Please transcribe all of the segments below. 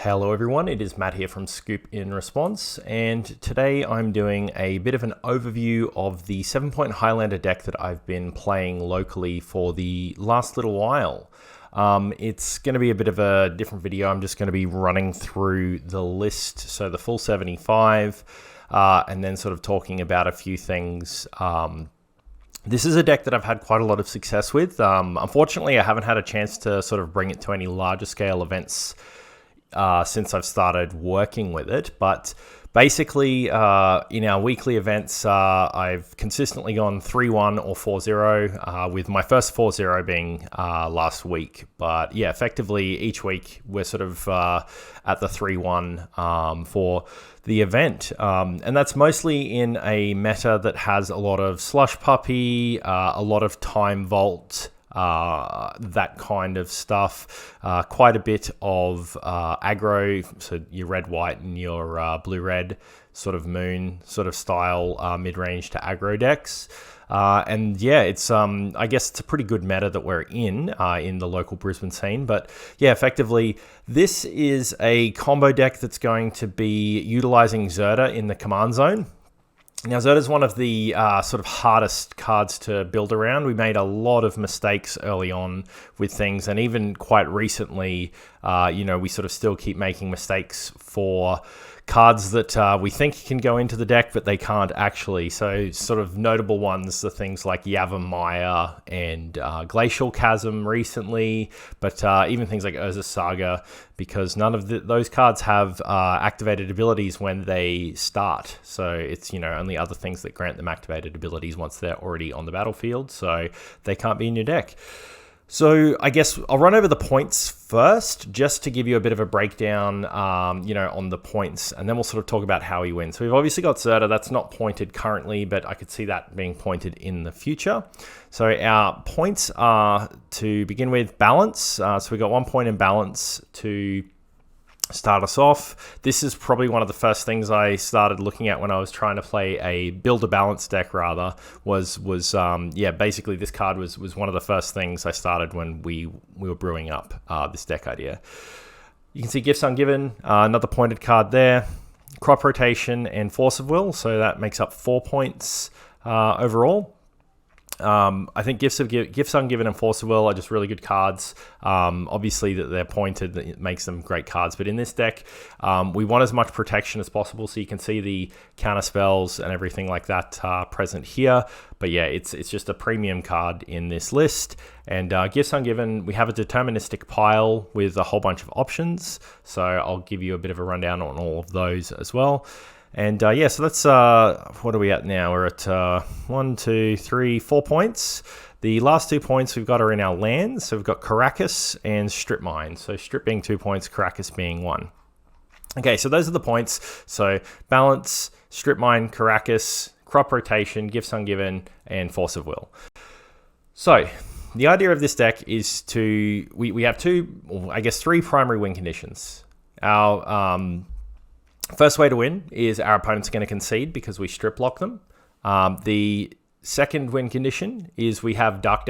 Hello everyone, it is Matt here from Scoop in Response, and today I'm doing a bit of an overview of the 7-point Highlander deck that I've been playing locally for the last little while. It's going to be a bit of a different video. I'm just going to be running through the list, so the full 75, and then sort of talking about a few things. This is a deck that I've had quite a lot of success with. Unfortunately, I haven't had a chance to sort of bring it to any larger scale events since I've started working with it, but basically in our weekly events, I've consistently gone 3-1 or 4-0, with my first 4-0 being last week. But yeah, effectively each week we're sort of at the 3-1 for the event, and that's mostly in a meta that has a lot of Slush Puppy, a lot of Time Vault, that kind of stuff, quite a bit of aggro, so your red-white and your blue-red sort of moon sort of style mid-range to aggro decks. And yeah, it's I guess it's a pretty good meta that we're in the local Brisbane scene. But yeah, effectively, this is a combo deck that's going to be utilizing Zirda in the command zone. Now, Zirda is one of the sort of hardest cards to build around. We made a lot of mistakes early on with things, and even quite recently, we sort of still keep making mistakes for cards that we think can go into the deck, but they can't actually. So sort of notable ones are things like Yavin Maya and Glacial Chasm recently, but even things like Urza Saga, because none of those cards have activated abilities when they start. So it's, only other things that grant them activated abilities once they're already on the battlefield, so they can't be in your deck. So I guess I'll run over the points first, just to give you a bit of a breakdown, on the points, and then we'll sort of talk about how he wins. So we've obviously got Zirda. That's not pointed currently, but I could see that being pointed in the future. So our points are, to begin with, balance. So we got 1 point in balance to start us off. This is probably one of the first things I started looking at when I was trying to play a build a balance deck, rather, was basically this card was one of the first things I started when we were brewing up this deck idea. You can see Gifts Ungiven, another pointed card there, Crop Rotation and Force of Will, so that makes up 4 points overall. I think Gifts Ungiven and Force of Will are just really good cards. Obviously, that they're pointed, it makes them great cards. But in this deck, we want as much protection as possible. So you can see the counter spells and everything like that present here. But yeah, it's just a premium card in this list. And Gifts Ungiven, we have a deterministic pile with a whole bunch of options. So I'll give you a bit of a rundown on all of those as well. And so that's, what are we at now? We're at 4 points. The last 2 points we've got are in our lands. So we've got Caracas and Strip Mine. So Strip being 2 points, Caracas being 1. Okay, so those are the points. So Balance, Strip Mine, Caracas, Crop Rotation, Gifts Ungiven, and Force of Will. So the idea of this deck is we have three primary win conditions. Our first way to win is our opponent's going to concede because we strip lock them. The second win condition is we have Dark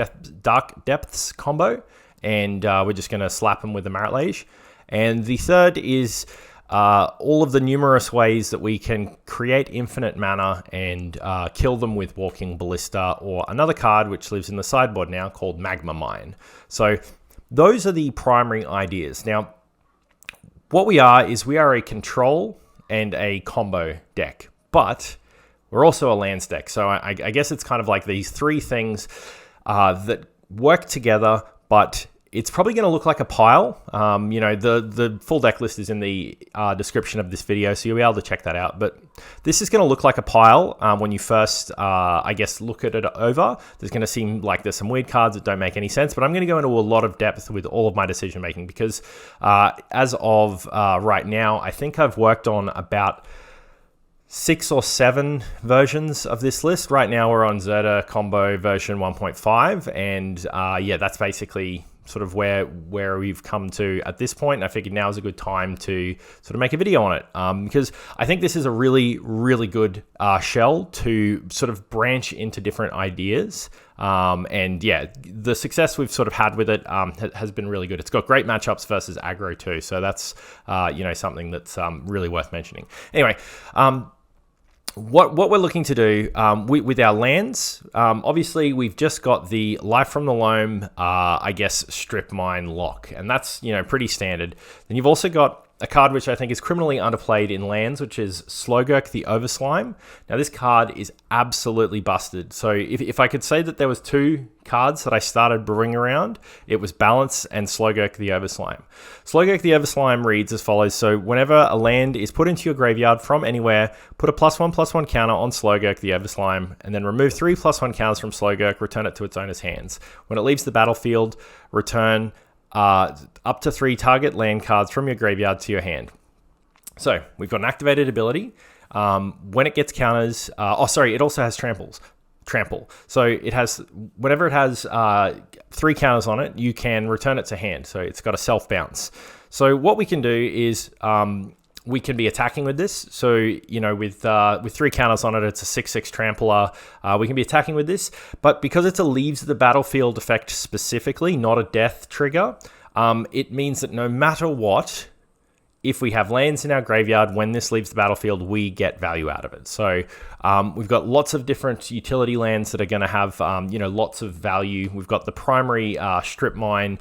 Depths combo, and we're just going to slap them with the Marit Lage. And the third is all of the numerous ways that we can create infinite mana and kill them with Walking Ballista or another card which lives in the sideboard now called Magma Mine. So those are the primary ideas. Now, what we are a control and a combo deck, but we're also a lands deck. So I guess it's kind of like these three things that work together, but it's probably going to look like a pile. The full deck list is in the description of this video, so you'll be able to check that out. But this is going to look like a pile when you first, look at it over. There's going to seem like there's some weird cards that don't make any sense, but I'm going to go into a lot of depth with all of my decision making because as of right now, I think I've worked on about 6 or 7 versions of this list. Right now we're on Zirda combo version 1.5, and that's basically sort of where we've come to at this point. And I figured now is a good time to sort of make a video on it, because I think this is a really, really good shell to sort of branch into different ideas. And yeah, the success we've sort of had with it has been really good. It's got great matchups versus aggro too, so that's something that's really worth mentioning. Anyway, what we're looking to do with our lands, obviously we've just got the Life from the Loam, I guess, Strip Mine lock, and that's pretty standard. Then you've also got a card which I think is criminally underplayed in lands, which is Slogurk the Overslime. Now this card is absolutely busted. So if I could say that there was two cards that I started brewing around, it was Balance and Slogurk the Overslime. Slogurk the Overslime reads as follows. So whenever a land is put into your graveyard from anywhere, put a +1/+1 counter on Slogurk the Overslime, and then remove 3 +1 counters from Slogurk, return it to its owner's hands. When it leaves the battlefield, return up to 3 target land cards from your graveyard to your hand. So we've got an activated ability. When it gets counters, it also has trample. So it has, whenever it has 3 counters on it, you can return it to hand. So it's got a self bounce. So what we can do is we can be attacking with this. So, with 3 counters on it, it's a 6/6 trampler. We can be attacking with this, but because it's a leaves the battlefield effect specifically, not a death trigger, it means that no matter what, if we have lands in our graveyard, when this leaves the battlefield, we get value out of it. So we've got lots of different utility lands that are going to have, lots of value. We've got the primary Strip Mine.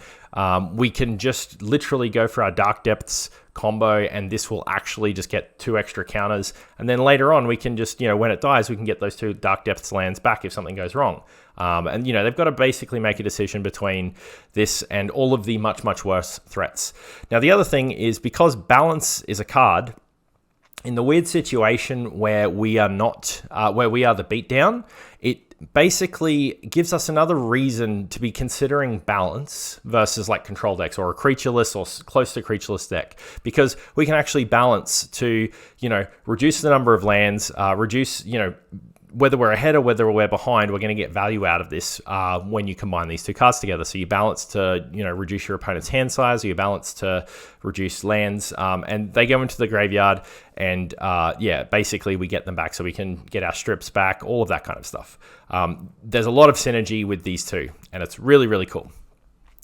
We can just literally go for our Dark Depths combo, and this will actually just get 2 extra counters. And then later on, we can just, when it dies, we can get those 2 Dark Depths lands back if something goes wrong. And they've got to basically make a decision between this and all of the much, much worse threats. Now, the other thing is, because Balance is a card, in the weird situation where we are not, where we are the beatdown, it basically gives us another reason to be considering Balance versus like control decks or a creatureless or close to creatureless deck, because we can actually balance to, reduce the number of lands, reduce, whether we're ahead or whether we're behind, we're going to get value out of this when you combine these 2 cards together. So you balance to, reduce your opponent's hand size, or you balance to reduce lands, and they go into the graveyard, and basically we get them back so we can get our strips back, all of that kind of stuff. There's a lot of synergy with these 2, and it's really, really cool.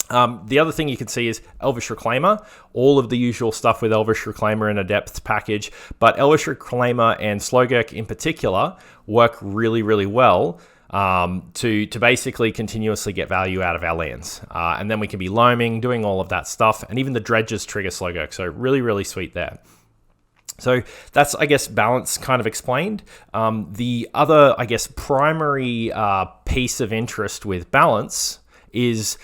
The other thing you can see is Elvish Reclaimer, all of the usual stuff with Elvish Reclaimer in a depth package, but Elvish Reclaimer and Slogurk in particular work really, really well to basically continuously get value out of our lands. And then we can be loaming, doing all of that stuff, and even the dredges trigger Slogurk, so really, really sweet there. So that's, I guess, Balance kind of explained. The other, I guess, primary piece of interest with Balance is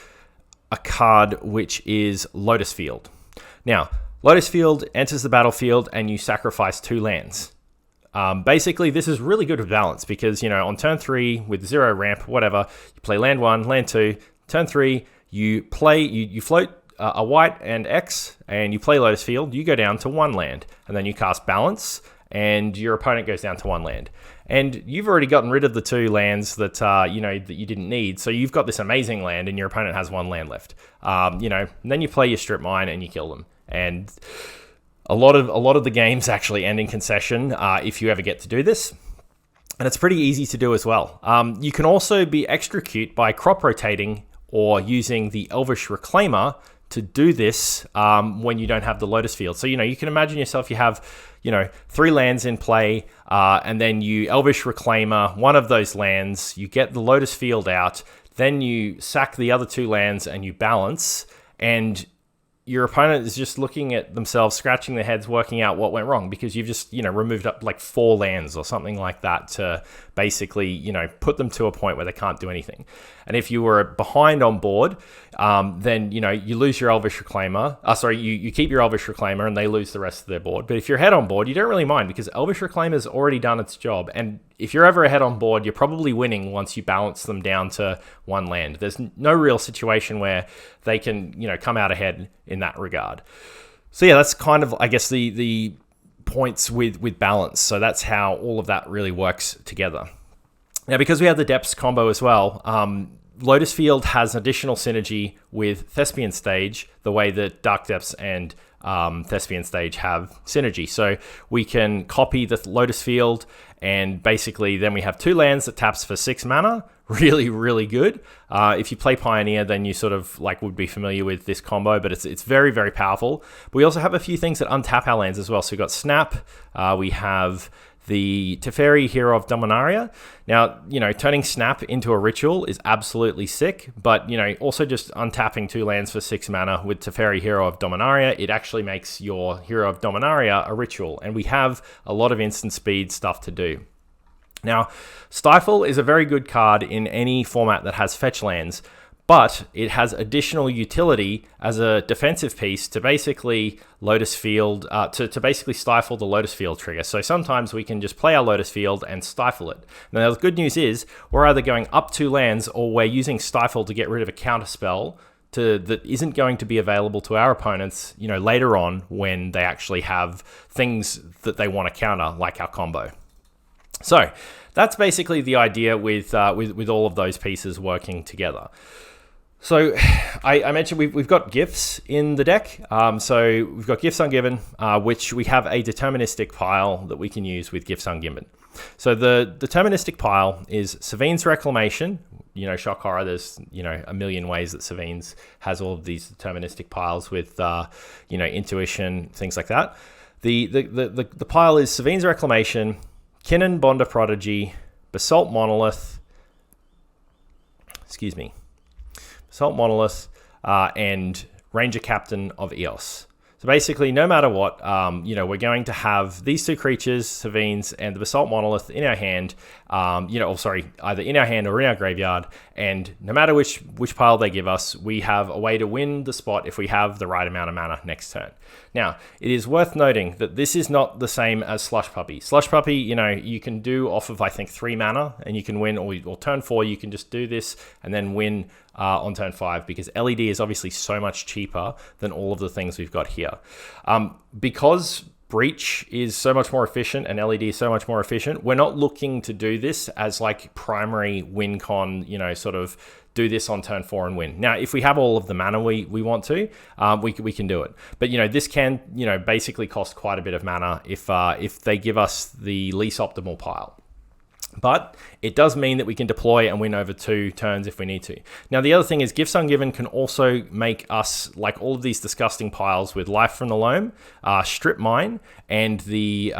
a card which is Lotus Field. Now, Lotus Field enters the battlefield and you sacrifice 2 lands. Basically, this is really good with Balance because, on turn 3 with 0 ramp, whatever, you play land 1, land 2, turn 3, you play, you float a white and X, and you play Lotus Field, you go down to 1 land, and then you cast Balance, and your opponent goes down to 1 land. And you've already gotten rid of the 2 lands that that you didn't need, so you've got this amazing land, and your opponent has 1 land left. And then you play your Strip Mine and you kill them. And a lot of the games actually end in concession if you ever get to do this. And it's pretty easy to do as well. You can also be extra cute by crop rotating or using the Elvish Reclaimer to do this when you don't have the Lotus Field. So, you can imagine yourself, you have, 3 lands in play, and then you Elvish Reclaimer one of those lands, you get the Lotus Field out, then you sack the other 2 lands and you balance, and your opponent is just looking at themselves, scratching their heads, working out what went wrong because you've just, removed up like 4 lands or something like that to basically, put them to a point where they can't do anything. And if you were behind on board, then, you lose your Elvish Reclaimer. You keep your Elvish Reclaimer and they lose the rest of their board. But if you're ahead on board, you don't really mind because Elvish Reclaimer's already done its job. And if you're ever ahead on board, you're probably winning once you balance them down to 1 land. There's no real situation where they can, come out ahead in that regard. So yeah, that's kind of, I guess, the points with Balance. So that's how all of that really works together. Now, because we have the Depths combo as well, Lotus Field has additional synergy with Thespian Stage, the way that Dark Depths and Thespian Stage have synergy. So we can copy the Lotus Field, and basically then we have 2 lands that taps for 6 mana. Really, really good. If you play Pioneer, then you sort of like would be familiar with this combo, but it's very, very powerful. But we also have a few things that untap our lands as well. So we've got Snap, we have the Teferi, Hero of Dominaria. Now, you know, turning Snap into a ritual is absolutely sick, but, you know, also just untapping 2 lands for 6 mana with Teferi, Hero of Dominaria, it actually makes your Hero of Dominaria a ritual, and we have a lot of instant speed stuff to do. Now, Stifle is a very good card in any format that has fetch lands, but it has additional utility as a defensive piece to basically Lotus Field, to basically stifle the Lotus Field trigger. So sometimes we can just play our Lotus Field and stifle it. Now, the good news is we're either going up 2 lands or we're using Stifle to get rid of a counter spell that isn't going to be available to our opponents, you know, later on when they actually have things that they want to counter, like our combo. So that's basically the idea with all of those pieces working together. So I mentioned we've got gifts in the deck. So we've got Gifts Ungiven, which we have a deterministic pile that we can use with Gifts Ungiven. So the deterministic pile is Savine's Reclamation. You know, shock horror, there's, you know, a million ways that Savine's has all of these deterministic piles with, you know, intuition, things like that. The pile is Savine's Reclamation, Kinnan Bond of Prodigy, Basalt Monolith, Basalt Monolith, and Ranger Captain of Eos. So basically, no matter what, you know, we're going to have these 2 creatures, Savine's and the Basalt Monolith, in our hand, you know, either in our hand or in our graveyard, and no matter which pile they give us, we have a way to win the spot if we have the right amount of mana next turn. Now, it is worth noting that this is not the same as Slush Puppy. Slush Puppy, you know, you can do off of, I think, 3 mana, and you can win, or turn 4, you can just do this and then win on turn 5, because LED is obviously so much cheaper than all of the things we've got here. Because Breach is so much more efficient and LED is so much more efficient, we're not looking to do this as like primary win con, you know, sort of do this on turn 4 and win. Now, if we have all of the mana we want to, we can do it. But, you know, this can, you know, basically cost quite a bit of mana if they give us the least optimal pile. But it does mean that we can deploy and win over 2 turns if we need to. Now, the other thing is Gifts Ungiven can also make us, like all of these disgusting piles with Life from the Loam, Strip Mine, and the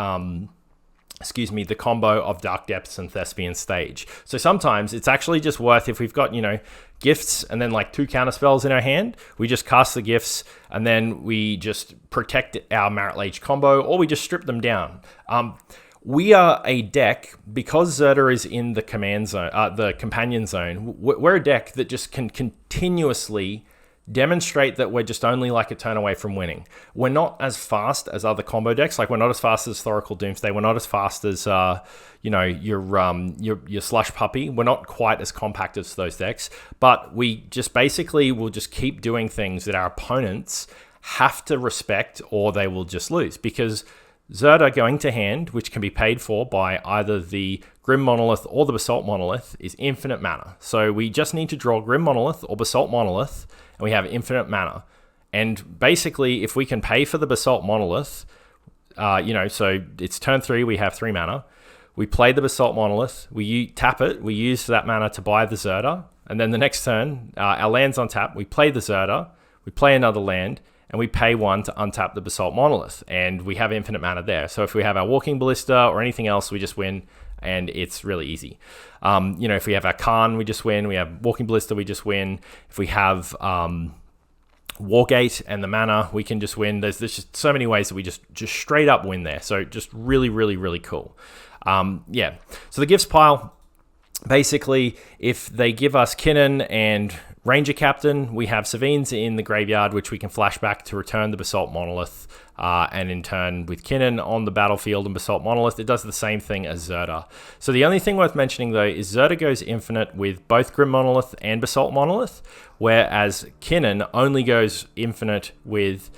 combo of Dark Depths and Thespian Stage. So sometimes it's actually just worth, if we've got, you know, gifts and then like 2 counter spells in our hand, we just cast the gifts and then we just protect our Marit Lage combo, or we just strip them down. We are a deck, because Zirda is in the command zone, the companion zone, we're a deck that just can continuously demonstrate that we're just only like a turn away from winning. We're not as fast as other combo decks. Like, we're not as fast as Historical Doomsday. We're not as fast as, you know, your Slush Puppy. We're not quite as compact as those decks, but we just basically will just keep doing things that our opponents have to respect, or they will just lose, because Zirda going to hand, which can be paid for by either the Grim Monolith or the Basalt Monolith, is infinite mana. So we just need to draw Grim Monolith or Basalt Monolith, and we have infinite mana. And basically, if we can pay for the Basalt Monolith, you know, so it's turn 3, we have 3 mana. We play the Basalt Monolith, we tap it, we use that mana to buy the Zirda, and then the next turn, our land's on tap, we play the Zirda, we play another land, and we pay 1 to untap the Basalt Monolith, and we have infinite mana there. So if we have our Walking Ballista or anything else, we just win, and it's really easy. You know, if we have our Khan, we just win. We have Walking Ballista, we just win. If we have Wargate and the mana, we can just win. There's just so many ways that we just straight up win there. So just really, really, really cool. Yeah, so the gifts pile, basically, if they give us Kinnan and Ranger Captain, we have Savine's in the graveyard, which we can flash back to return the Basalt Monolith, and in turn with Kinnan on the battlefield and Basalt Monolith, it does the same thing as Zirda. So the only thing worth mentioning, though, is Zirda goes infinite with both Grim Monolith and Basalt Monolith, whereas Kinnan only goes infinite with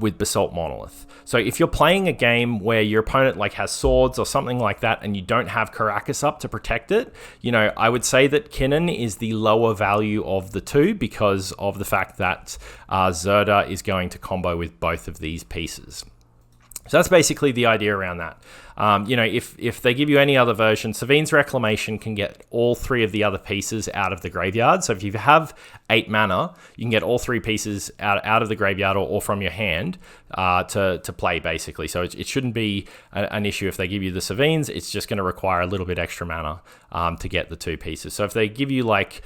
with Basalt Monolith. So if you're playing a game where your opponent like has swords or something like that and you don't have Caracas up to protect it, you know, I would say that Kinnan is the lower value of the two because of the fact that Zirda is going to combo with both of these pieces. So that's basically the idea around that. You know, if they give you any other version, Savine's Reclamation can get all three of the other pieces out of the graveyard. So if you have 8 mana, you can get all 3 pieces out of the graveyard or from your hand to play, basically. So it shouldn't be an issue if they give you the Savines. It's just going to require a little bit extra mana to get the 2 pieces. So if they give you like,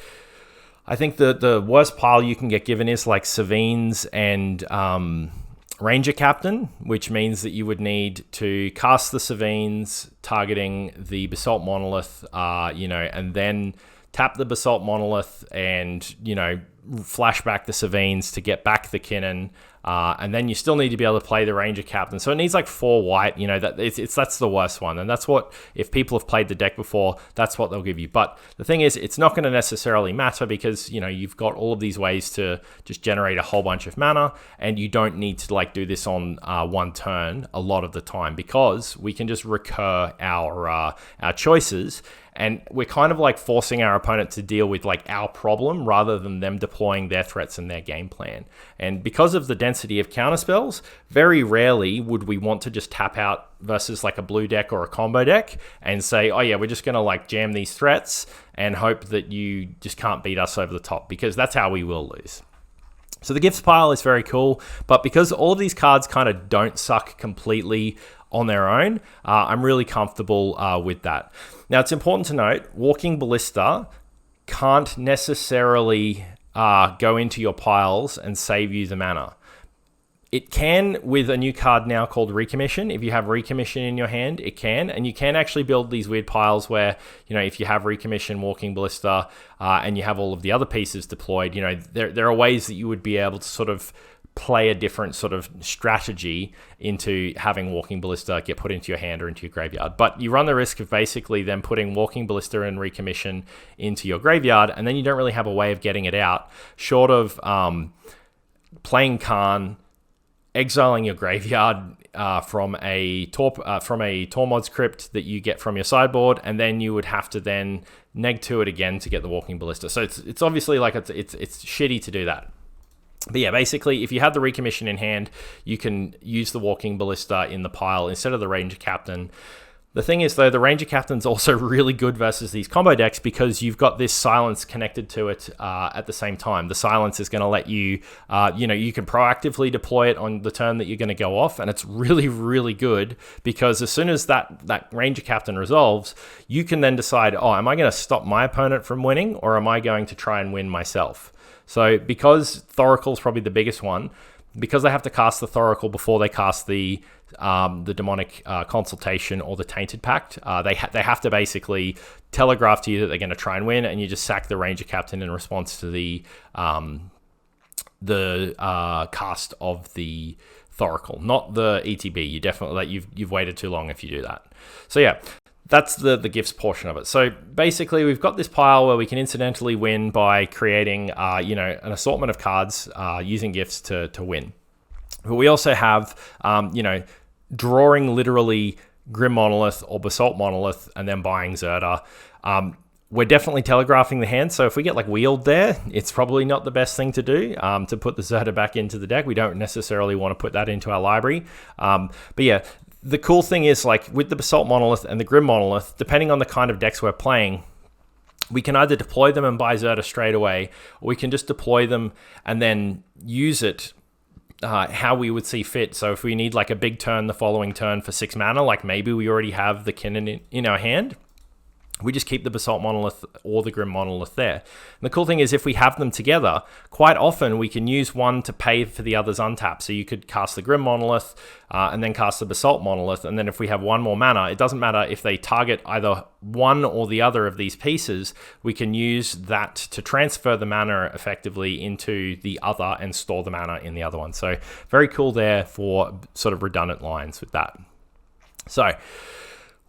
I think the worst pile you can get given is like Savines and Ranger Captain, which means that you would need to cast the Savines targeting the Basalt Monolith, you know, and then tap the Basalt Monolith and, you know, flashback the Savines to get back the Kinnan, and then you still need to be able to play the Ranger Captain. So it needs like 4 white, you know, that's the worst one. And that's what, if people have played the deck before, that's what they'll give you. But the thing is, it's not going to necessarily matter because, you know, you've got all of these ways to just generate a whole bunch of mana, and you don't need to like do this on one turn a lot of the time because we can just recur our choices. And we're kind of like forcing our opponent to deal with like our problem rather than them deploying their threats and their game plan. And because of the density of counterspells, very rarely would we want to just tap out versus like a blue deck or a combo deck and say, oh yeah, we're just going to like jam these threats and hope that you just can't beat us over the top, because that's how we will lose. So the gifts pile is very cool, but because all of these cards kind of don't suck completely on their own, I'm really comfortable with that. Now, it's important to note, Walking Ballista can't necessarily go into your piles and save you the mana. It can with a new card now called Recommission. If you have Recommission in your hand, it can. And you can actually build these weird piles where, you know, if you have Recommission, Walking Ballista, and you have all of the other pieces deployed, you know, there are ways that you would be able to sort of play a different sort of strategy into having Walking Ballista get put into your hand or into your graveyard. But you run the risk of basically then putting Walking Ballista and Recommission into your graveyard, and then you don't really have a way of getting it out, short of playing Khan, exiling your graveyard from a Tormod's Crypt that you get from your sideboard, and then you would have to then neg to it again to get the Walking Ballista. So it's obviously like it's shitty to do that. But yeah, basically, if you have the Recommission in hand, you can use the Walking Ballista in the pile instead of the Ranger Captain. The thing is, though, the Ranger Captain's also really good versus these combo decks because you've got this silence connected to it at the same time. The silence is going to let you, you know, you can proactively deploy it on the turn that you're going to go off, and it's really, really good because as soon as that Ranger Captain resolves, you can then decide, oh, am I going to stop my opponent from winning, or am I going to try and win myself? So because Thoracle's probably the biggest one, because they have to cast the Thoracle before they cast the Demonic Consultation or the Tainted Pact, they have to basically telegraph to you that they're going to try and win, and you just sack the Ranger Captain in response to the cast of the Thoracle, not the ETB. You definitely you've waited too long if you do that. So yeah. That's the gifts portion of it. So basically, we've got this pile where we can incidentally win by creating, you know, an assortment of cards using gifts to win. But we also have, you know, drawing literally Grim Monolith or Basalt Monolith and then buying Zirda. We're definitely telegraphing the hand. So if we get like wheeled there, it's probably not the best thing to do to put the Zirda back into the deck. We don't necessarily want to put that into our library. But yeah. The cool thing is, like, with the Basalt Monolith and the Grim Monolith, depending on the kind of decks we're playing, we can either deploy them and buy Zirda straight away, or we can just deploy them and then use it how we would see fit. So if we need, like, a big turn the following turn for 6 mana, like maybe we already have the Kinnan in our hand, we just keep the Basalt Monolith or the Grim Monolith there. And the cool thing is, if we have them together, quite often we can use one to pay for the other's untap. So you could cast the Grim Monolith and then cast the Basalt Monolith. And then if we have one more mana, it doesn't matter if they target either one or the other of these pieces, we can use that to transfer the mana effectively into the other and store the mana in the other one. So very cool there for sort of redundant lines with that. So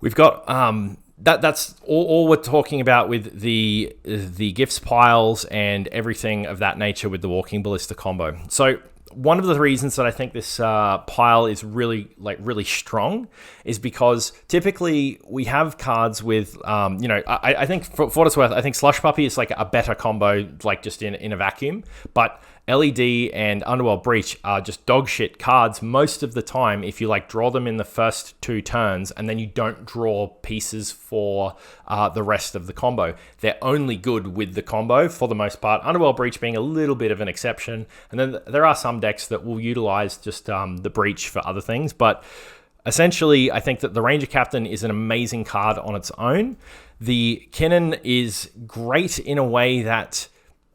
we've got... That's all we're talking about with the gifts piles and everything of that nature with the Walking Ballista combo. So one of the reasons that I think this pile is really strong is because typically we have cards with, I think for what it's worth, I think Slush Puppy is like a better combo, like just in a vacuum. But LED and Underworld Breach are just dog shit cards most of the time if you like draw them in the first 2 turns and then you don't draw pieces for the rest of the combo. They're only good with the combo for the most part, Underworld Breach being a little bit of an exception. And then there are some decks that will utilize just the Breach for other things. But essentially, I think that the Ranger Captain is an amazing card on its own. The Kinnan is great in a way that,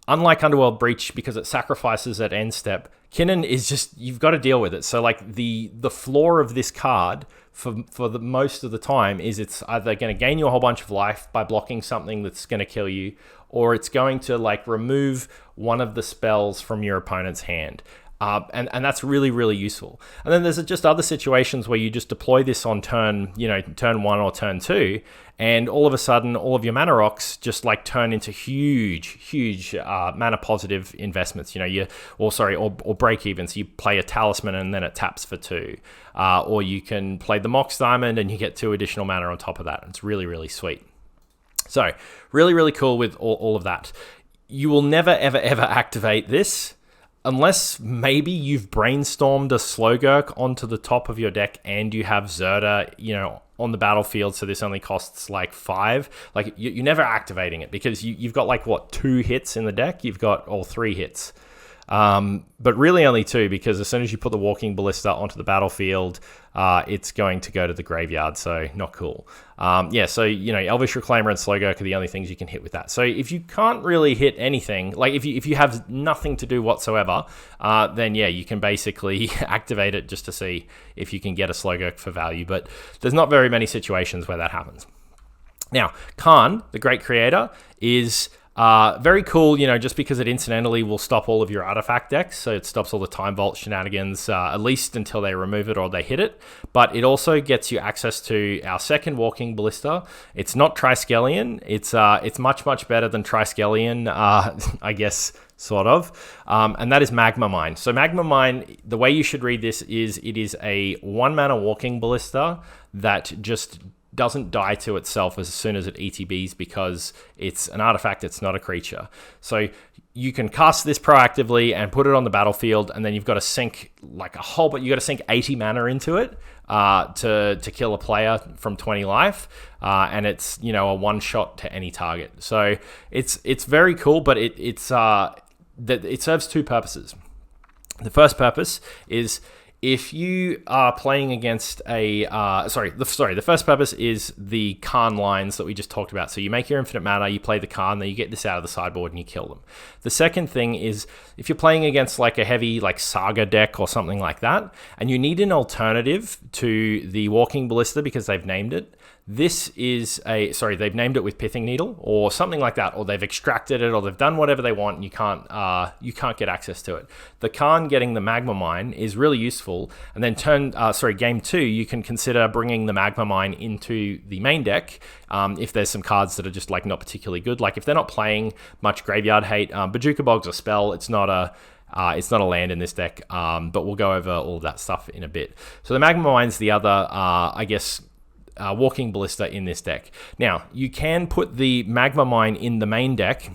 unlike Underworld Breach, because it sacrifices at end step, Kinnan is just, you've got to deal with it. So like the floor of this card for the most of the time is it's either going to gain you a whole bunch of life by blocking something that's going to kill you, or it's going to like remove one of the spells from your opponent's hand. And that's really, really useful. And then there's just other situations where you just deploy this on turn 1 or turn 2, and all of a sudden, all of your mana rocks just like turn into huge mana positive investments. Or break even. So you play a talisman and then it taps for 2, or you can play the Mox Diamond and you get 2 additional mana on top of that. It's really, really sweet. So really, really cool with all of that. You will never, ever activate this unless maybe you've brainstormed a Slogurk onto the top of your deck and you have Zirda, on the battlefield, so this only costs like 5. Like you're never activating it because you've got like 2 hits in the deck. You've got all 3 hits. But really only 2, because as soon as you put the Walking Ballista onto the battlefield, it's going to go to the graveyard, so not cool. So Elvish Reclaimer and Slogurk are the only things you can hit with that. So if you can't really hit anything, like if you have nothing to do whatsoever, then you can basically activate it just to see if you can get a Slogurk for value. But there's not very many situations where that happens. Now, Khan, the great creator, is very cool, just because it incidentally will stop all of your artifact decks. So it stops all the Time Vault shenanigans, at least until they remove it or they hit it. But it also gets you access to our second Walking Ballista. It's not Triskelion. It's much better than Triskelion, I guess, sort of. And that is Magma Mine. So Magma Mine, the way you should read this is it is a 1-mana Walking Ballista that just doesn't die to itself as soon as it ETBs, because it's an artifact, it's not a creature. So you can cast this proactively and put it on the battlefield, and then you've got to sink like you got to sink 80 mana into it to kill a player from 20 life, and it's a one shot to any target. So it's very cool, but it serves 2 purposes. The first purpose is, if you are playing against the first purpose is the Khan lines that we just talked about. So you make your infinite mana, you play the Khan, then you get this out of the sideboard and you kill them. The second thing is, if you're playing against like a heavy like Saga deck or something like that, and you need an alternative to the Walking Ballista because they've named it, they've named it with Pithing Needle or something like that, or they've extracted it, or they've done whatever they want, and you can't get access to it. The Khan getting the Magma Mine is really useful, and then game 2, you can consider bringing the Magma Mine into the main deck if there's some cards that are just like not particularly good. Like if they're not playing much graveyard hate, Bojuka Bog's a spell. It's not a land in this deck, but we'll go over all of that stuff in a bit. So the Magma Mine's the other, Walking Ballista in this deck. Now, you can put the Magma Mine in the main deck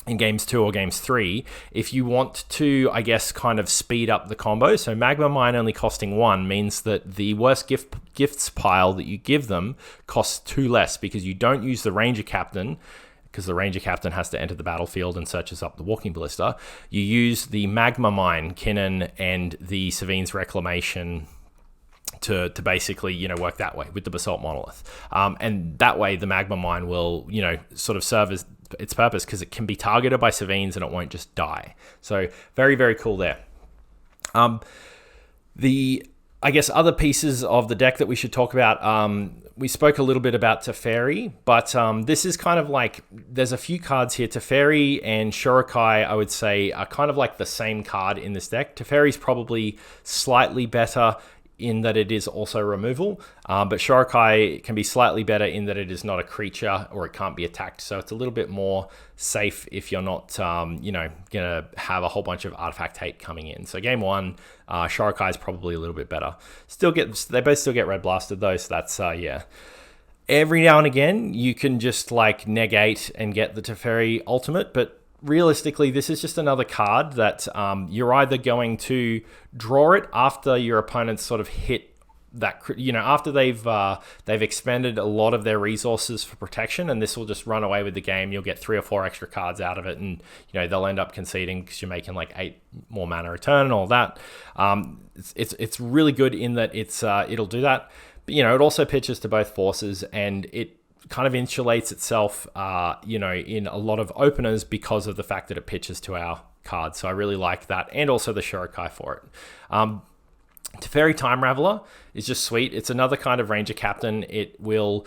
in games 2 or games 3 if you want to, I guess, kind of speed up the combo. So Magma Mine only costing 1 means that the worst gifts pile that you give them costs 2 less, because you don't use the Ranger Captain, because the Ranger Captain has to enter the battlefield and searches up the Walking Ballista. You use the Magma Mine, Kinnan, and the Savine's Reclamation to basically, work that way with the Basalt Monolith. And that way the Magma Mine will, sort of serve as its purpose, because it can be targeted by Savine's and it won't just die. So very, very cool there. The, I guess, other pieces of the deck that we should talk about, we spoke a little bit about Teferi, but this is kind of like, there's a few cards here. Teferi and Shurikai, I would say, are kind of like the same card in this deck. Teferi's probably slightly better in that it is also removal, but Shorokai can be slightly better in that it is not a creature or it can't be attacked. So it's a little bit more safe if you're not, you know, gonna have a whole bunch of artifact hate coming in. So game one, Shorokai is probably a little bit better. They both still get red blasted though, so that's yeah. Every now and again, you can just like negate and get the Teferi ultimate, but realistically, this is just another card that you're either going to draw it after your opponents sort of hit that, you know, after they've expended a lot of their resources for protection, and this will just run away with the game. You'll get 3 or 4 extra cards out of it, and you know they'll end up conceding because you're making like 8 more mana a turn and all that. It's really good in that it'll do that. But, you know, it also pitches to both forces, and it kind of insulates itself, you know, in a lot of openers because of the fact that it pitches to our cards. So I really like that, and also the Shorokai for it. Teferi Time Raveler is just sweet. It's another kind of Ranger Captain. It will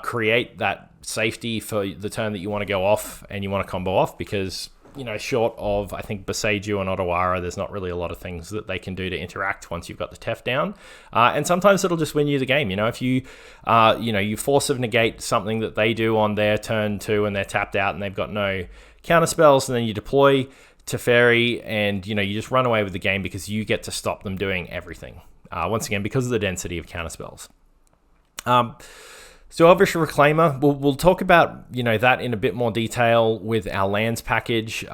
create that safety for the turn that you want to go off and you want to combo off, because, you know, short of, I think, Boseiju and Otawara, there's not really a lot of things that they can do to interact once you've got the Tef down. And sometimes it'll just win you the game. You know, if you, you know, you force of negate something that they do on their turn 2 and they're tapped out and they've got no counter spells, and then you deploy Teferi and, you know, you just run away with the game because you get to stop them doing everything. Once again, because of the density of counter spells. So Elvish Reclaimer, we'll talk about, you know, that in a bit more detail with our lands package,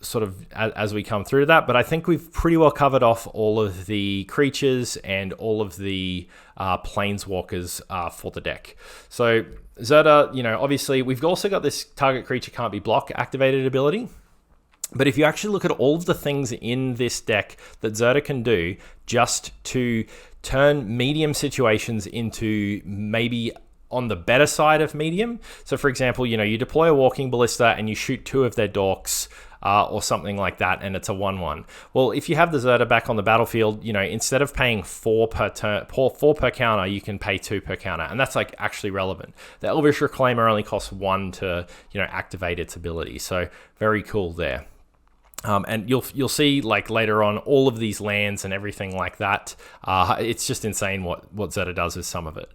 sort of as we come through that. But I think we've pretty well covered off all of the creatures and all of the planeswalkers for the deck. So Zirda, you know, obviously we've also got this target creature can't be blocked activated ability. But if you actually look at all of the things in this deck that Zirda can do just to turn medium situations into maybe on the better side of medium. So for example, you know, you deploy a Walking Ballista and you shoot 2 of their dorks or something like that, and it's a 1/1. Well, if you have the Zirda back on the battlefield, you know, instead of paying 4 per turn, 4 per counter, you can pay 2 per counter, and that's like actually relevant. The Elvish Reclaimer only costs 1 to, you know, activate its ability, so very cool there. And you'll see like later on all of these lands and everything like that. It's just insane what Zirda does with some of it.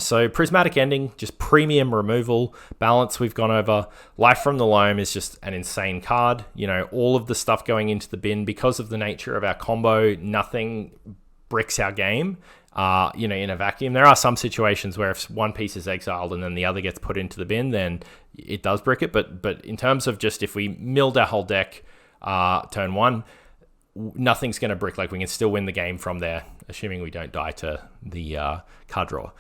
So Prismatic Ending, just premium removal. Balance we've gone over. Life from the Loam is just an insane card. You know, all of the stuff going into the bin, because of the nature of our combo, nothing bricks our game. You know, in a vacuum. There are some situations where if one piece is exiled and then the other gets put into the bin, then it does brick it. But in terms of just if we milled our whole deck turn 1, nothing's going to brick. Like, we can still win the game from there, assuming we don't die to the card draw.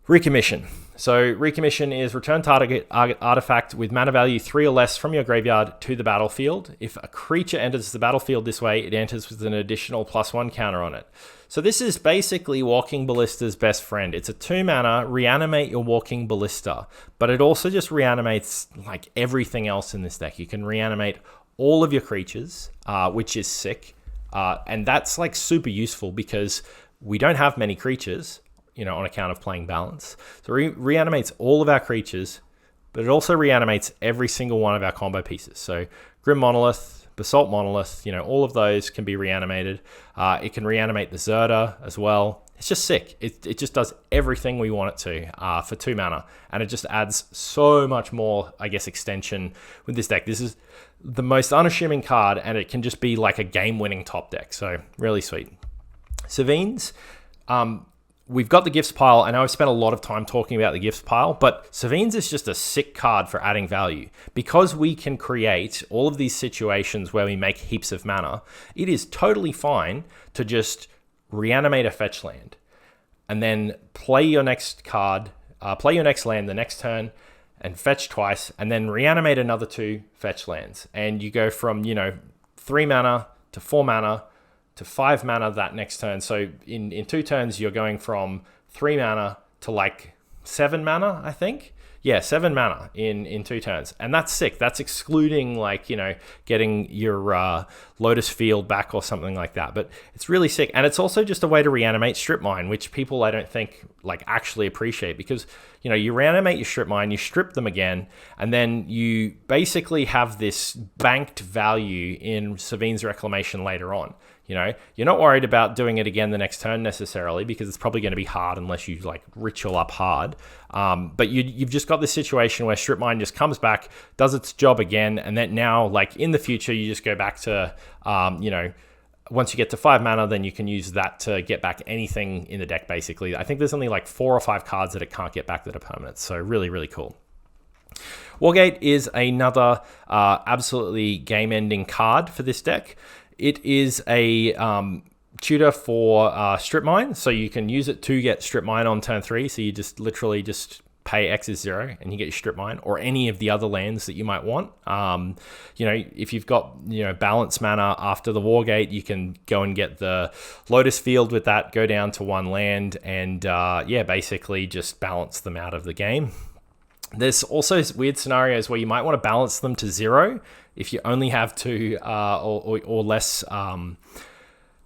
Recommission. So recommission is return target artifact with mana value 3 or less from your graveyard to the battlefield. If a creature enters the battlefield this way, it enters with an additional +1 counter on it. So this is basically Walking Ballista's best friend. It's a 2 mana, reanimate your Walking Ballista, but it also just reanimates like everything else in this deck. You can reanimate all of your creatures, which is sick. And that's like super useful because we don't have many creatures, you know, on account of playing balance. So reanimates all of our creatures, but it also reanimates every single one of our combo pieces. So Grim Monolith, Basalt Monolith, you know, all of those can be reanimated. It can reanimate the Zirda as well. It's just sick. It just does everything we want it to for 2 mana. And it just adds so much more, I guess, extension with this deck. This is the most unassuming card, and it can just be like a game-winning top deck. So really sweet. Savines, we've got the gifts pile. I know I've spent a lot of time talking about the gifts pile, but Savines is just a sick card for adding value. Because we can create all of these situations where we make heaps of mana, it is totally fine to just reanimate a fetch land and then play your next card, play your next land the next turn and fetch twice, and then reanimate another 2 fetch lands. And you go from, you know, 3 mana to 4 mana to 5 mana that next turn. So in 2 turns, you're going from 3 mana to like 7 mana, I think. Yeah, 7 mana in 2 turns. And that's sick. That's excluding, like, you know, getting your Lotus Field back or something like that. But it's really sick. And it's also just a way to reanimate Strip Mine, which people, I don't think, like, actually appreciate. Because, you know, you reanimate your Strip Mine, you strip them again, and then you basically have this banked value in Savines Reclamation later on. You know, you're not worried about doing it again the next turn necessarily, because it's probably going to be hard unless you like ritual up hard. But you've just got this situation where Strip Mine just comes back, does its job again, and then now, like in the future, you just go back to, you know, once you get to 5 mana, then you can use that to get back anything in the deck, basically. I think there's only like 4 or 5 cards that it can't get back that are permanent. So really, really cool. Wargate is another absolutely game-ending card for this deck. It is a tutor for Strip Mine, so you can use it to get Strip Mine on turn 3. So you just literally just pay X is 0 and you get your Strip Mine or any of the other lands that you might want. You know, if you've got, you know, balance mana after the Wargate, you can go and get the Lotus Field with that, go down to 1 land, and yeah, basically just balance them out of the game. There's also weird scenarios where you might want to balance them to 0 if you only have 2 or less.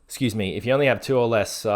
Excuse me, if you only have 2 or less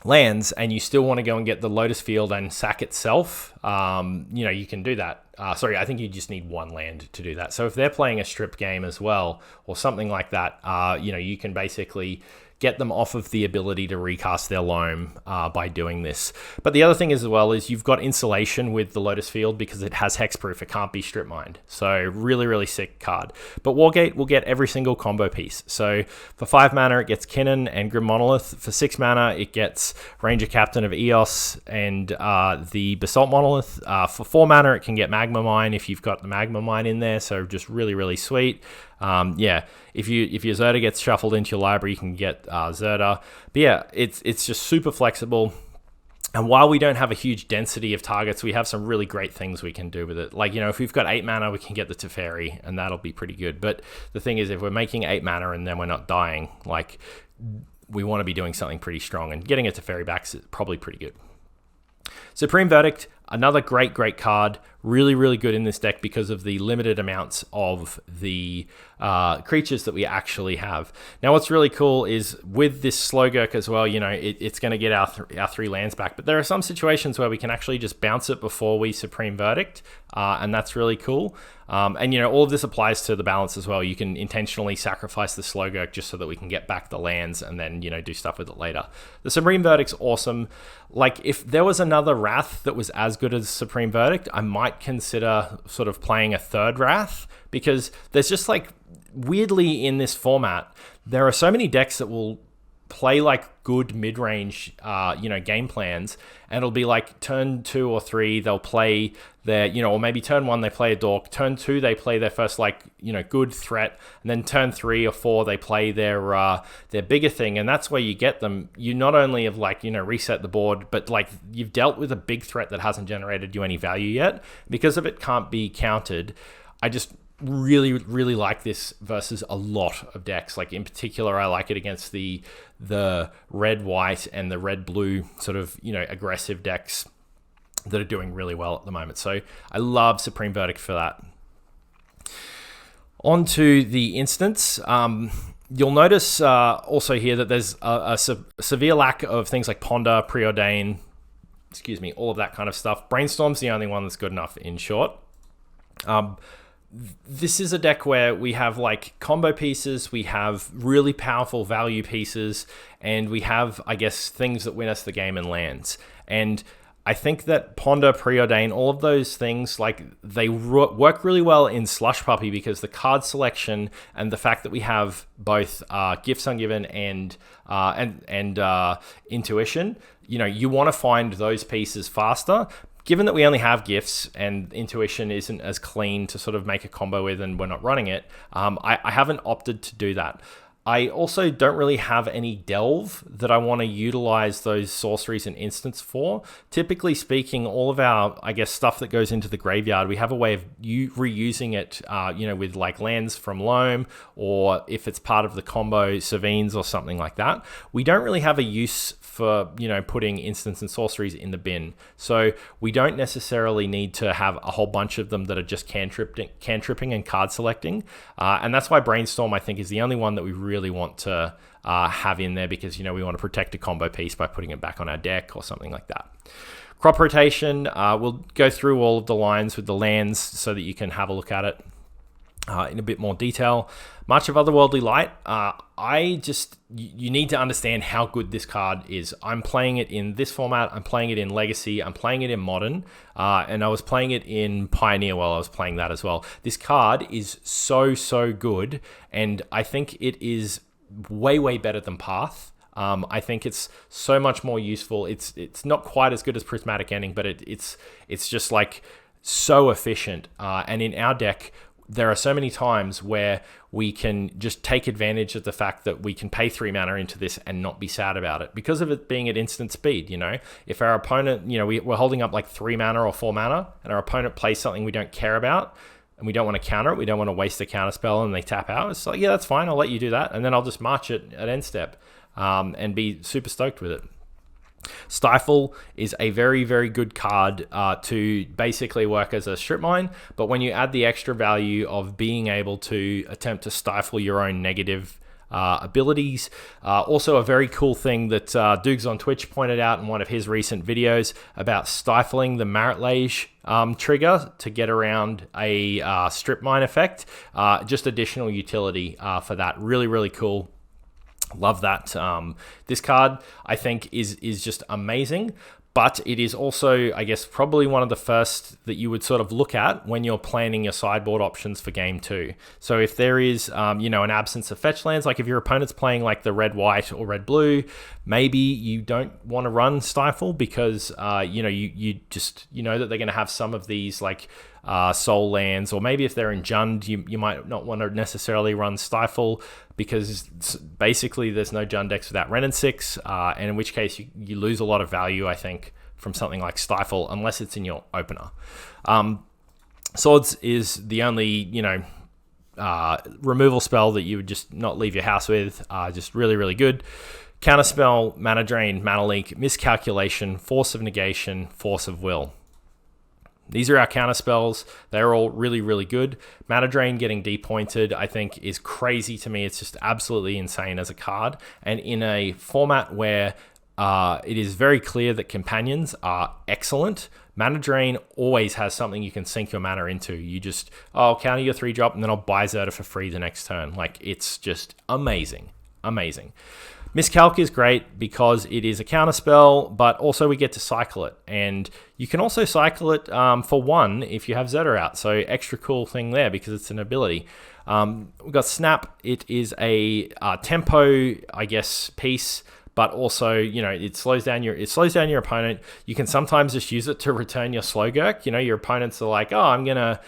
lands and you still want to go and get the Lotus Field and sack itself, you know, you can do that. Sorry, I think you just need 1 land to do that. So if they're playing a strip game as well or something like that, you know, you can basically get them off of the ability to recast their loam by doing this. But the other thing as well is you've got insulation with the Lotus Field because it has hexproof. It can't be strip mined. So really, really sick card. But Wargate will get every single combo piece. So for 5 mana, it gets Kinnan and Grim Monolith. For 6 mana, it gets Ranger Captain of Eos and the Basalt Monolith. For 4 mana, it can get Magma Mine if you've got the Magma Mine in there. So just really, really sweet. Yeah, if your Zirda gets shuffled into your library, you can get Zirda. But yeah, it's just super flexible. And while we don't have a huge density of targets, we have some really great things we can do with it. Like, you know, if we've got 8 mana, we can get the Teferi, and that'll be pretty good. But the thing is, if we're making 8 mana and then we're not dying, like, we want to be doing something pretty strong. And getting a Teferi back is probably pretty good. Supreme Verdict, another great card. Really, really good in this deck because of the limited amounts of the creatures that we actually have. Now, what's really cool is with this Slogurk as well, you know, it's going to get our 3 lands back. But there are some situations where we can actually just bounce it before we Supreme Verdict, and that's really cool. And, you know, all of this applies to the balance as well. You can intentionally sacrifice the Slogurk just so that we can get back the lands and then, you know, do stuff with it later. The Supreme Verdict's awesome. Like, if there was another Wrath that was as good as Supreme Verdict, I might consider sort of playing a 3rd Wrath, because there's just, like, weirdly in this format, there are so many decks that will play like good mid-range, you know, game plans, and it'll be like turn 2 or 3, they'll play their, you know, or maybe turn 1 they play a Dork, turn 2 they play their first, like, you know, good threat, and then turn 3 or 4 they play their bigger thing, and that's where you get them. You not only have, like, you know, reset the board, but like you've dealt with a big threat that hasn't generated you any value yet. Because of it can't be countered, I just really, really like this versus a lot of decks. Like, in particular, I like it against the red-white and the red-blue sort of, you know, aggressive decks that are doing really well at the moment. So I love Supreme Verdict for that. On to the instance. You'll notice also here that there's a severe lack of things like Ponder, Preordain, excuse me, all of that kind of stuff. Brainstorm's the only one that's good enough, in short. This is a deck where we have, like, combo pieces, we have really powerful value pieces, and we have, I guess, things that win us the game in lands. And I think that Ponder, Preordain, all of those things, like, they work really well in Slush Puppy because the card selection and the fact that we have both Gifts Ungiven and Intuition, you know, you want to find those pieces faster. Given that we only have Gifts and Intuition isn't as clean to sort of make a combo with and we're not running it, I haven't opted to do that. I also don't really have any Delve that I want to utilize those sorceries and instants for. Typically speaking, all of our, I guess, stuff that goes into the graveyard, we have a way of reusing it, you know, with like lands from Loam, or if it's part of the combo, Savines or something like that. We don't really have a use for, you know, putting instants and sorceries in the bin. So we don't necessarily need to have a whole bunch of them that are just cantripping and card selecting. And that's why Brainstorm, I think, is the only one that we really want to have in there, because, you know, we want to protect a combo piece by putting it back on our deck or something like that. Crop rotation, we'll go through all of the lines with the lands so that you can have a look at it. in a bit more detail. March of Otherworldly Light, you need to understand how good this card is. I'm playing it in this format, I'm playing it in Legacy, I'm playing it in Modern, and I was playing it in Pioneer while I was playing that as well. This card is so good, and I think it is way better than Path. I think it's so much more useful. It's not quite as good as Prismatic Ending, but it's just like so efficient. And in our deck, there are so many times where we can just take advantage of the fact that we can pay 3 mana into this and not be sad about it because of it being at instant speed. If our opponent, we're holding up like 3 mana or 4 mana, and our opponent plays something we don't care about and we don't want to counter it, we don't want to waste a counter spell and they tap out, it's like, yeah, that's fine, I'll let you do that, and then I'll just march it at end step and be super stoked with it. Stifle is a very good card to basically work as a strip mine, but when you add the extra value of being able to attempt to stifle your own negative abilities. Also a very cool thing that Dukes on Twitch pointed out in one of his recent videos about stifling the Marit Lage trigger to get around a strip mine effect. Just additional utility for that. Really cool. Love that. This card, I think, is just amazing, but it is also, I guess, probably one of the first that you would sort of look at when you're planning your sideboard options for game 2. So if there is, an absence of fetch lands, like if your opponent's playing like the red-white or red-blue, maybe you don't want to run Stifle because, you just, that they're going to have some of these like soul lands, or maybe if they're in Jund, you might not want to necessarily run Stifle because basically there's no Jund decks without Wrenn and 6, and in which case you lose a lot of value, I think, from something like Stifle, unless it's in your opener. Swords is the only, removal spell that you would just not leave your house with, just really good. Counterspell, Mana Drain, Mana Leak, Miscalculation, Force of Negation, Force of Will. These are our counter spells. They're all really good. Mana Drain getting depointed, I think, is crazy to me. It's just absolutely insane as a card. And in a format where it is very clear that companions are excellent, Mana Drain always has something you can sink your mana into. You just, I'll counter your 3-drop and then I'll buy Zirda for free the next turn. Like, it's just amazing. Miscalc is great because it is a counterspell, but also we get to cycle it. And you can also cycle it for 1 if you have Zirda out. So extra cool thing there because it's an ability. We've got Snap. It is a tempo, I guess, piece, but also, it slows down your opponent. You can sometimes just use it to return your Slogurk. Your opponents are like, oh, I'm going to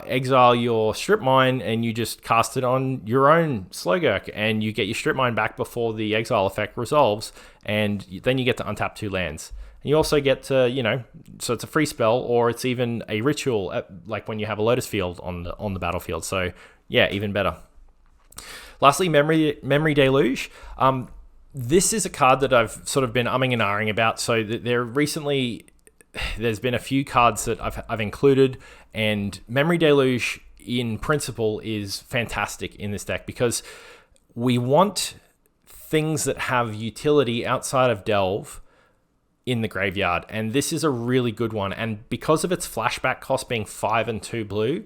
exile your strip mine, and you just cast it on your own Slogurk, and you get your strip mine back before the exile effect resolves, and then you get to untap 2 lands. And you also get to, so it's a free spell, or it's even a ritual, like when you have a Lotus Field on the battlefield. So yeah, even better. Lastly, Memory Deluge. This is a card that I've sort of been umming and ahhing about. So there's been a few cards that I've included, and Memory Deluge in principle is fantastic in this deck because we want things that have utility outside of Delve in the graveyard, and this is a really good one. And because of its flashback cost being 5 and 2 blue,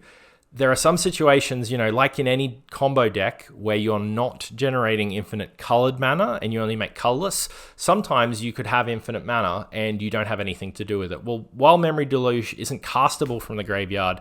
there are some situations, like in any combo deck where you're not generating infinite colored mana and you only make colorless. Sometimes you could have infinite mana and you don't have anything to do with it. Well, while Memory Deluge isn't castable from the graveyard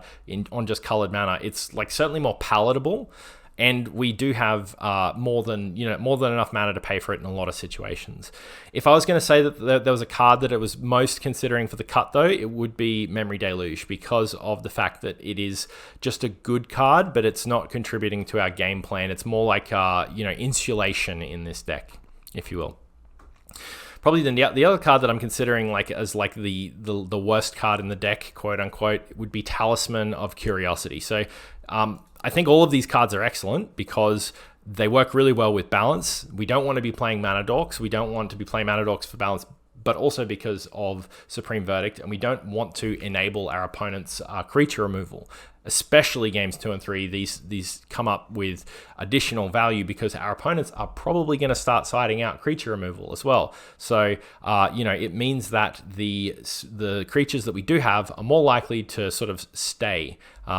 on just colored mana, it's like certainly more palatable. And we do have more than enough mana to pay for it in a lot of situations. If I was going to say that there was a card that it was most considering for the cut, though, it would be Memory Deluge because of the fact that it is just a good card, but it's not contributing to our game plan. It's more like insulation in this deck, if you will. Probably the other card that I'm considering as the worst card in the deck, quote unquote, would be Talisman of Curiosity. So I think all of these cards are excellent because they work really well with balance. We don't want to be playing Mana Dorks. We don't want to be playing Mana Dorks for balance, but also because of Supreme Verdict, and we don't want to enable our opponent's creature removal. especially games 2 and 3, these come up with additional value because our opponents are probably going to start siding out creature removal as well. So, it means that the creatures that we do have are more likely to sort of stay.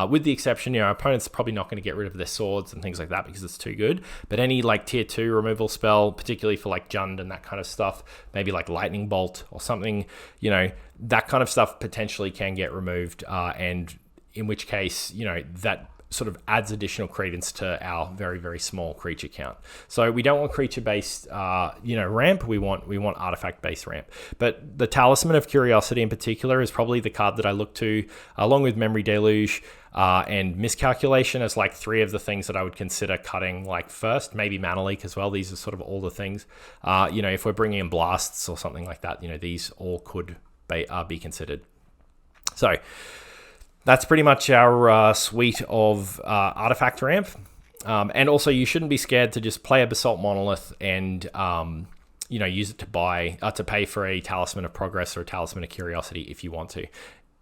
With the exception, our opponents are probably not going to get rid of their swords and things like that because it's too good. But any like tier 2 removal spell, particularly for like Jund and that kind of stuff, maybe like Lightning Bolt or something, that kind of stuff potentially can get removed, and in which case, that sort of adds additional credence to our very, very small creature count. So we don't want creature-based, ramp. We want artifact-based ramp. But the Talisman of Curiosity in particular is probably the card that I look to, along with Memory Deluge and Miscalculation, as like 3 of the things that I would consider cutting like first. Maybe Mana Leak as well. These are sort of all the things. If we're bringing in blasts or something like that, these all could be considered. So that's pretty much our suite of artifact ramp. And also, you shouldn't be scared to just play a Basalt Monolith and use it to pay for a Talisman of Progress or a Talisman of Curiosity if you want to.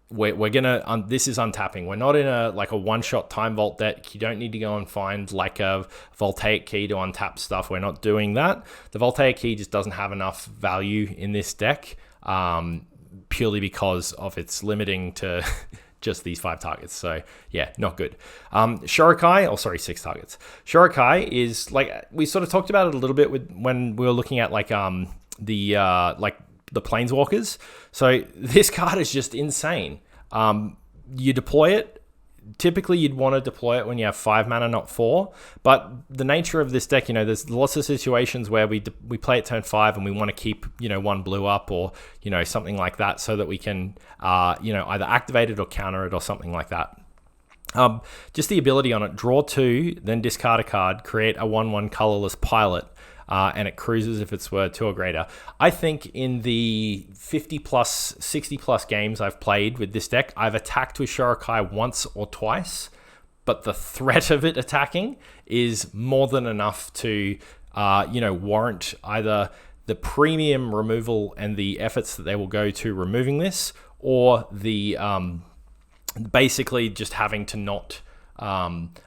We're gonna this is untapping. We're not in a one-shot Time Vault deck. You don't need to go and find like a Voltaic Key to untap stuff. We're not doing that. The Voltaic Key just doesn't have enough value in this deck, purely because of its limiting to just these 5 targets. So yeah, not good. Shorikai, 6 targets. Shorikai is like, we sort of talked about it a little bit when we were looking at the Planeswalkers. So this card is just insane. You deploy it. Typically, you'd want to deploy it when you have 5 mana, not 4. But the nature of this deck, there's lots of situations where we play it turn 5 and we want to keep, 1 blue up or, something like that so that we can, either activate it or counter it or something like that. Just the ability on it, draw 2, then discard a card, create a 1/1 colorless pilot, and it cruises if it's worth 2 or greater. I think in the 50 plus, 60 plus games I've played with this deck, I've attacked with Shorikai once or twice, but the threat of it attacking is more than enough to, warrant either the premium removal and the efforts that they will go to removing this, or the basically just having to not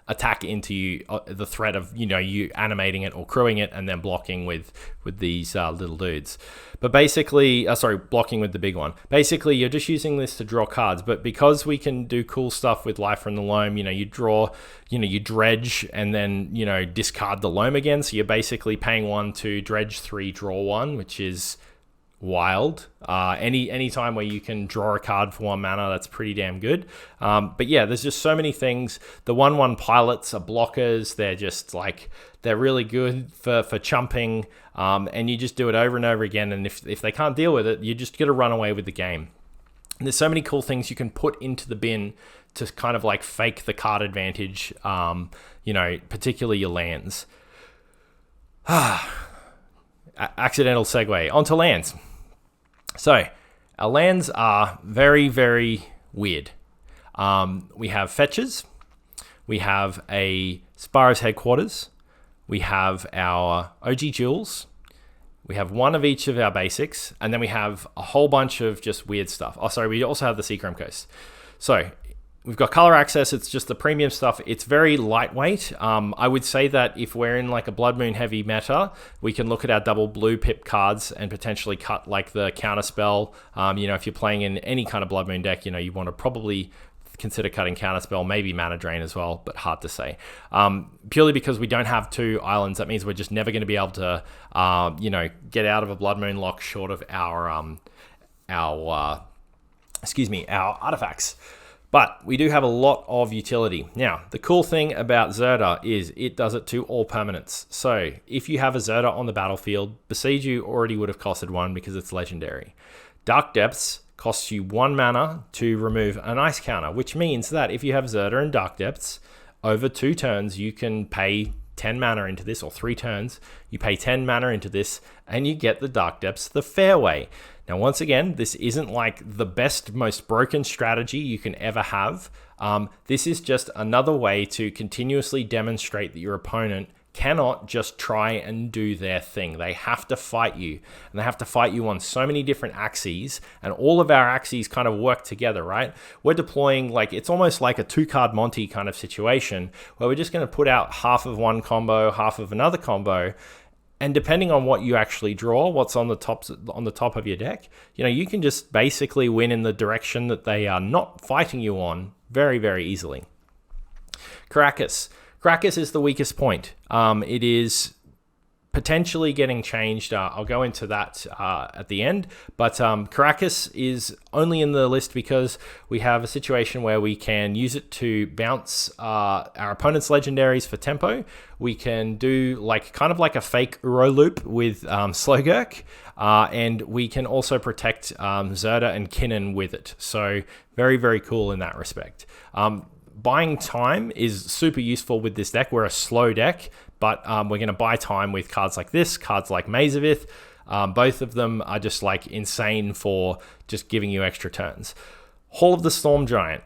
attack into you, the threat of you animating it or crewing it and then blocking with these little dudes. But basically, blocking with the big one. Basically, you're just using this to draw cards. But because we can do cool stuff with Life from the Loam, you draw, you dredge and then discard the Loam again. So you're basically paying 1 to dredge 3, draw 1, which is wild. Any time where you can draw a card for 1 mana, that's pretty damn good. But yeah, there's just so many things. The 1/1 pilots are blockers. They're just they're really good for chumping, and you just do it over and over again. And if they can't deal with it, you just got to run away with the game. And there's so many cool things you can put into the bin to kind of fake the card advantage, particularly your lands. Accidental segue onto lands. So our lands are very, very weird. We have fetches. We have a Spyro's Headquarters. We have our OG Jewels. We have 1 of each of our basics. And then we have a whole bunch of just weird stuff. We also have the Seachrome Coast. So we've got color access. It's just the premium stuff. It's very lightweight. I would say that if we're in a Blood Moon heavy meta, we can look at our double blue pip cards and potentially cut the counter spell. If you're playing in any kind of Blood Moon deck, you want to probably consider cutting counterspell, maybe Mana Drain as well, but hard to say. Purely because we don't have 2 islands, that means we're just never going to be able to, get out of a Blood Moon lock short of our artifacts. But we do have a lot of utility. Now, the cool thing about Zirda is it does it to all permanents. So if you have a Zirda on the battlefield, Besiege You already would have costed 1 because it's legendary. Dark Depths costs you 1 mana to remove an ice counter, which means that if you have Zirda and Dark Depths, over 2 turns, you can pay 10 mana into this, or 3 turns, you pay 10 mana into this, and you get the Dark Depths the fair way. Now, once again, this isn't the best, most broken strategy you can ever have. This is just another way to continuously demonstrate that your opponent cannot just try and do their thing. They have to fight you, and they have to fight you on so many different axes, and all of our axes kind of work together, right? We're deploying like, it's almost like a 2-card Monty kind of situation where we're just going to put out half of one combo, half of another combo. And depending on what you actually draw, what's on the top of your deck, you can just basically win in the direction that they are not fighting you on very, very easily. Caracas. Caracas is the weakest point. It is potentially getting changed. I'll go into that at the end. But Caracas is only in the list because we have a situation where we can use it to bounce our opponent's legendaries for tempo. We can do kind of like a fake Uro loop with Slogurk. And we can also protect Zirda and Kinnan with it. So very, very cool in that respect. Buying time is super useful with this deck. We're a slow deck, but we're going to buy time with cards like this, cards like Mazavith. Both of them are just like insane for just giving you extra turns. Hall of the Storm Giant.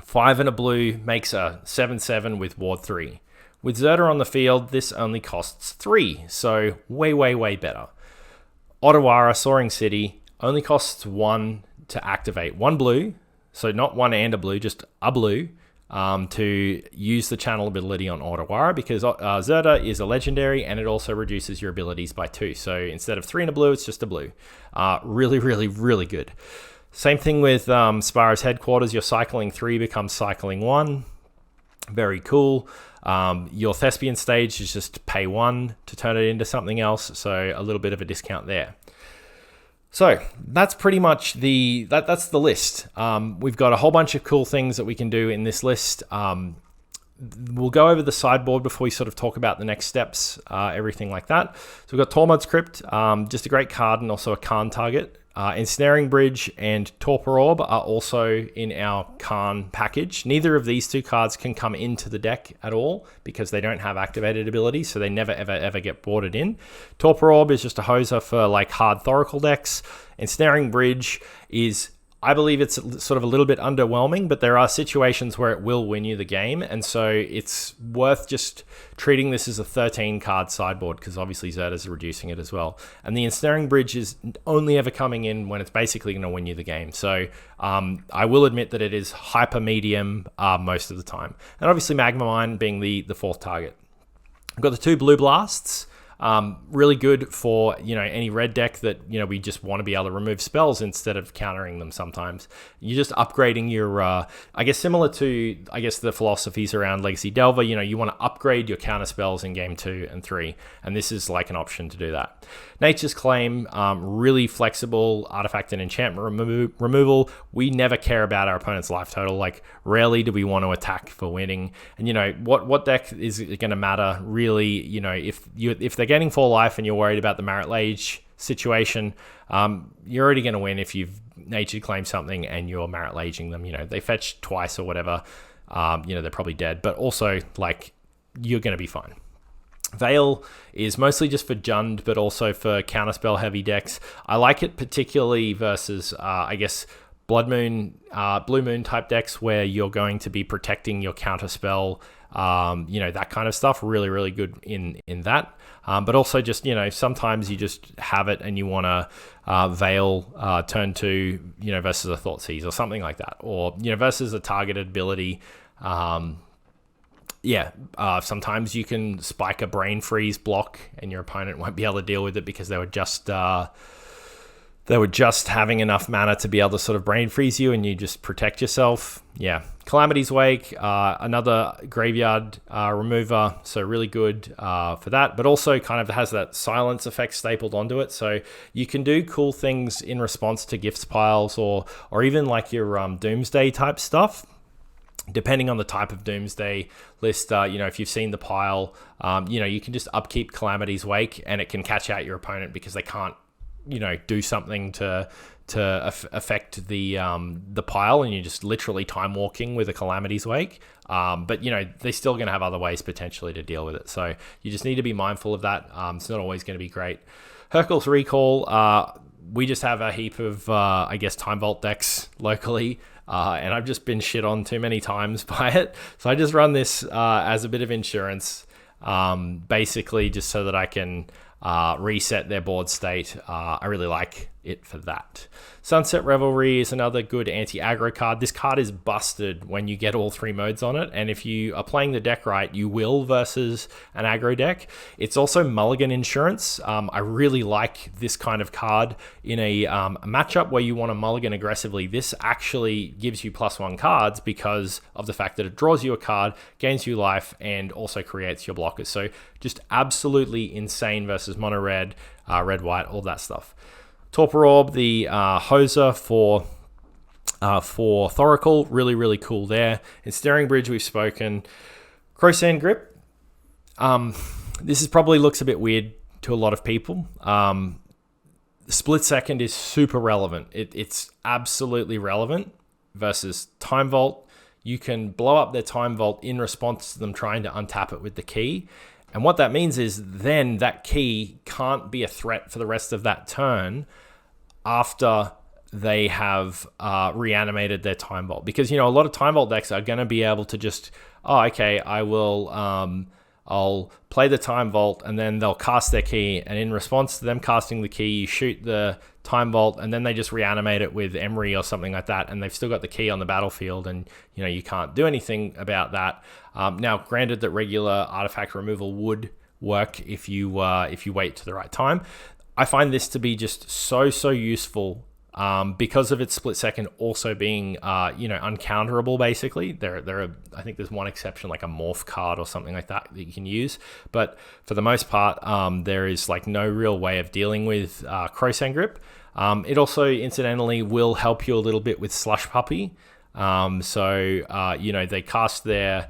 5 and a blue makes a 7/7 with Ward 3. With Zirda on the field, this only costs 3, so way, way, way better. Ottawara, Soaring City, only costs 1 to activate. 1 blue, so not 1 and a blue, just a blue, to use the channel ability on Ottawara, because Zirda is a legendary and it also reduces your abilities by 2. So instead of 3 and a blue, it's just a blue. Really, really, really good. Same thing with Spara's Headquarters. Your cycling 3 becomes cycling 1. Very cool. Your Thespian stage is just pay 1 to turn it into something else. So a little bit of a discount there. So that's pretty much that's the list. We've got a whole bunch of cool things that we can do in this list. We'll go over the sideboard before we sort of talk about the next steps, everything like that. So we've got Tormod's Crypt, just a great card and also a Khan target. Ensnaring Bridge and Torpor Orb are also in our Khan package. Neither of these 2 cards can come into the deck at all because they don't have activated abilities, so they never, ever, ever get boarded in. Torpor Orb is just a hoser for like hard Thoracle decks. Ensnaring Bridge is, I believe it's sort of a little bit underwhelming, but there are situations where it will win you the game, and so it's worth just treating this as a 13-card sideboard, because obviously Zerda's reducing it as well. And the Ensnaring Bridge is only ever coming in when it's basically going to win you the game. So I will admit that it is hyper medium most of the time. And obviously Magma Mine being the 4th target. I've got the 2 Blue Blasts. Really good for any red deck that we just want to be able to remove spells instead of countering them. Sometimes you're just upgrading your I guess similar to the philosophies around Legacy Delver. You want to upgrade your counter spells in game 2 and 3, and this is like an option to do that. Nature's Claim, really flexible artifact and enchantment removal. We never care about our opponent's life total. Like, rarely do we want to attack for winning. And what deck is going to matter really? If they're getting 4 life and you're worried about the Marit Lage situation, you're already going to win if you've Nature's Claimed something and you're Marit Laging them. They fetch twice or whatever. They're probably dead, but also like you're going to be fine. Veil is mostly just for Jund, but also for counterspell heavy decks. I like it particularly versus, Blood Moon, Blue Moon type decks where you're going to be protecting your counterspell, that kind of stuff. Really, really good in that. But also just, sometimes you just have it and you want to Veil turn to, versus a Thoughtseize or something like that. Or, versus a targeted ability. Sometimes you can spike a Brain Freeze block and your opponent won't be able to deal with it because they were just having enough mana to be able to sort of Brain Freeze you and you just protect yourself. Yeah. Calamity's Wake, another graveyard remover, so really good for that, but also kind of has that silence effect stapled onto it, so you can do cool things in response to gifts piles or even like your Doomsday type stuff. Depending on the type of Doomsday list, if you've seen the pile, you can just upkeep Calamity's Wake and it can catch out your opponent because they can't, do something to affect the pile, and you're just literally time walking with a Calamity's Wake. But they're still going to have other ways potentially to deal with it. So you just need to be mindful of that. It's not always going to be great. Hercule's Recall. We just have a heap of, Time Vault decks locally. And I've just been shit on too many times by it. So I just run this as a bit of insurance. basically just so that I can reset their board state. I really like it for that. Sunset Revelry is another good anti-aggro card. This card is busted when you get all 3 modes on it, and if you are playing the deck right, you will versus an aggro deck. It's also mulligan insurance. I really like this kind of card in a matchup where you want to mulligan aggressively. This actually gives you +1 cards because of the fact that it draws you a card, gains you life, and also creates your blockers. So just absolutely insane versus mono red, red white, all that stuff. Torpor Orb, the Hoser for Thoracle, really cool there. And Staring Bridge, we've spoken. Crowsand Grip. This is probably looks a bit weird to a lot of people. Split Second is super relevant. It's absolutely relevant versus Time Vault. You can blow up their Time Vault in response to them trying to untap it with the key. And what that means is then that key can't be a threat for the rest of that turn after they have reanimated their Time Vault. Because, a lot of Time Vault decks are going to be able to just, okay, I'll play the Time Vault, and then they'll cast their key, and in response to them casting the key, you shoot the Time Vault, and then they just reanimate it with Emery or something like that, and they've still got the key on the battlefield, and you can't do anything about that. Now, granted that regular artifact removal would work if you wait to the right time. I find this to be just so useful because of its split second also being uncounterable. Basically, I think there's one exception, like a morph card or something like that you can use, but for the most part, there is like no real way of dealing with Crowsand Grip. It also incidentally will help you a little bit with Slush Puppy. They cast their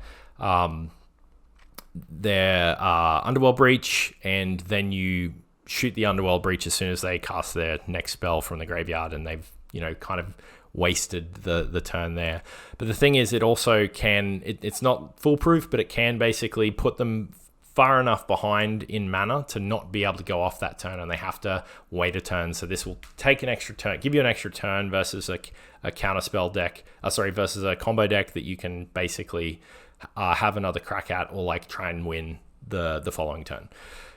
Underworld Breach, and then you shoot the Underworld Breach as soon as they cast their next spell from the graveyard, and they've kind of wasted the turn there. But the thing is, it also can, it's not foolproof, but it can basically put them far enough behind in mana to not be able to go off that turn, and they have to wait a turn. So this will take an extra turn, give you an extra turn versus a counterspell deck, versus a combo deck that you can basically have another crack at, or like try and win the following turn.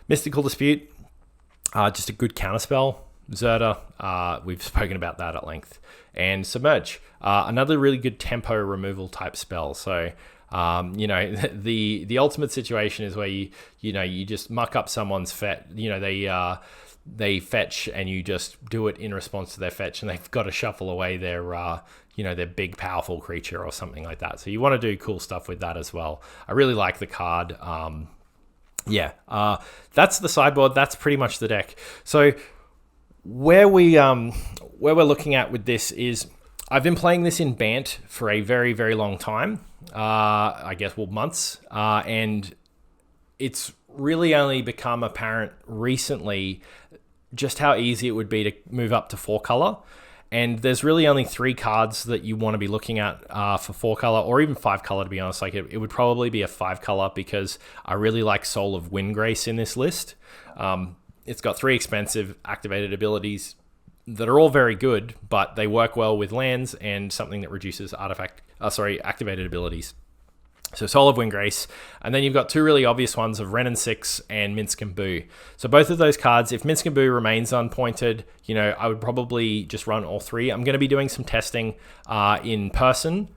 Mystical Dispute, just a good counterspell. Zirda, we've spoken about that at length. And Submerge, another really good tempo removal type spell. So, the ultimate situation is where you just muck up someone's fetch. They fetch, and you just do it in response to their fetch, and they've got to shuffle away their big powerful creature or something like that. So you want to do cool stuff with that as well. I really like the card. That's the sideboard. That's pretty much the deck. So where we're looking at with this is, I've been playing this in Bant for a very, very long time. Months. And it's really only become apparent recently just how easy it would be to move up to 4-color. And there's really only 3 cards that you want to be looking at for 4-color, or even 5-color, to be honest. Like it would probably be a 5-color, because I really like Soul of Windgrace in this list. It's got 3 expensive activated abilities that are all very good, but they work well with lands and something that reduces activated abilities. So Soul of Windgrace, and then you've got 2 really obvious ones of Ren and Six and Minsk and Boo. So both of those cards, if Minsk and Boo remains unpointed, I would probably just run all 3. I'm going to be doing some testing in person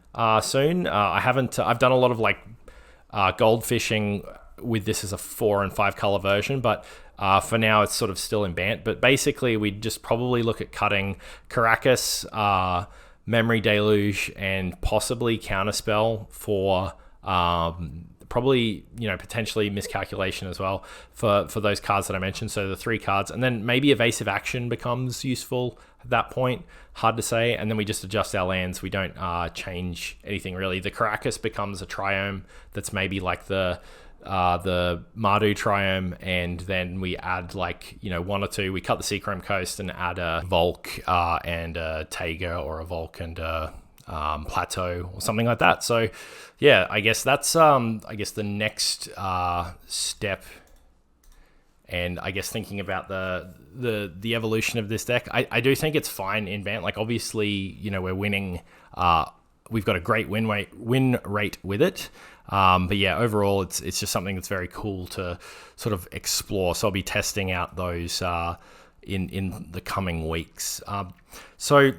soon. I've done a lot of gold fishing with this as a 4 and 5-color version, but for now it's sort of still in Bant. But basically, we'd just probably look at cutting Caracas, Memory Deluge, and possibly Counterspell for probably potentially Miscalculation as well for those cards that I mentioned. So the 3 cards, and then maybe Evasive Action becomes useful at that point. Hard to say. And then we just adjust our lands. We don't change anything really. The Caracas becomes a Triome that's maybe like the Mardu Triome, and then we add 1 or 2. We cut the Seachrome Coast and add a Volk and a Taiga, or a Volk and a Plateau, or something like that. So yeah, I guess that's the next step. And I guess thinking about the evolution of this deck, I do think it's fine in Bant. Like obviously, we're winning we've got a great win rate with it. But yeah, overall, it's just something that's very cool to sort of explore. So I'll be testing out those in the coming weeks. So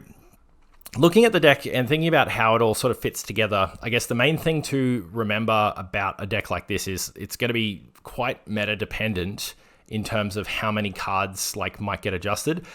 looking at the deck and thinking about how it all sort of fits together, I guess the main thing to remember about a deck like this is it's going to be quite meta dependent in terms of how many cards like might get adjusted.